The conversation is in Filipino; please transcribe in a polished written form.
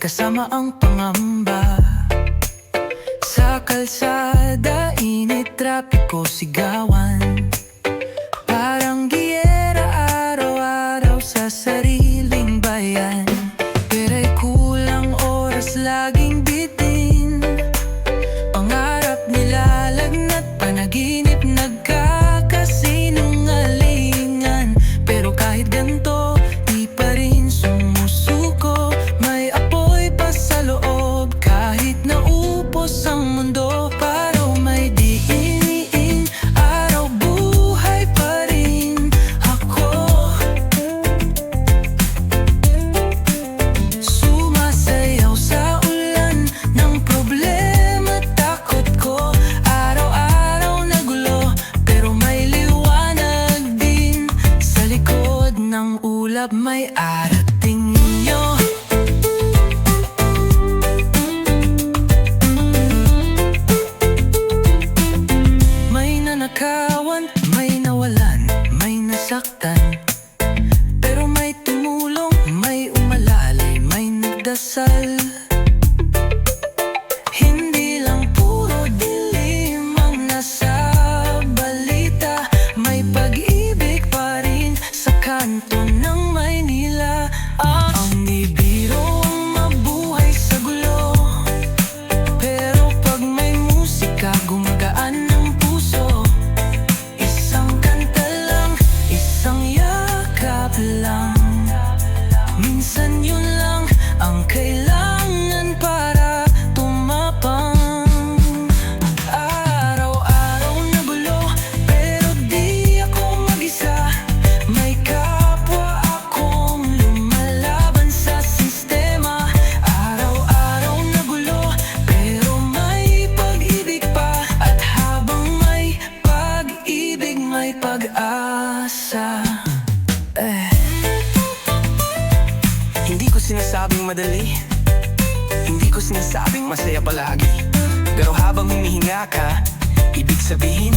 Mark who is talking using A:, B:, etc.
A: kasama ang pangamba. Sa kalsada, init, trapiko, sigawan. Parang giyera araw-araw sa sariling bayan. Pera'y kulang oras, laging bitin. Pangarap nilalagnat, panaginip nagkakasinungalingan. Pero kahit ganito, di pa rin sumusuko. May apoy pa sa loob, kahit naupos ang mundo. Paraw may diin, araw buhay pa rin ako. Sumasayaw sa ulan ng problema, takot ko. Araw-araw na gulo, pero may liwanag din. Sa likod ng ulap may arating ninyo. May nanakawan, may nawalan, may nasaktan. Pero may tumulong, may umalalay, may nagdasal. Hindi lang puro dilim ang nasa balita. May pag-ibig pa rin sa kanto ng Maynila. Ang nibiro ang mabuhay sa gulo, pero pag may musika, gumagaan ng puso. Isang kanta lang, isang yakap lang. Minsan yun lang ang kailangan para tumapang. Araw-araw na gulo, pero di ako mag-isa. May kapwa akong lumalaban sa sistema. Araw-araw na gulo, pero may pag-ibig pa. At habang may pag-ibig, may pag-asa. Hindi ko sinasabing madali, hindi ko sinasabing masaya palagi. Pero habang humihinga ka, ibig sabihin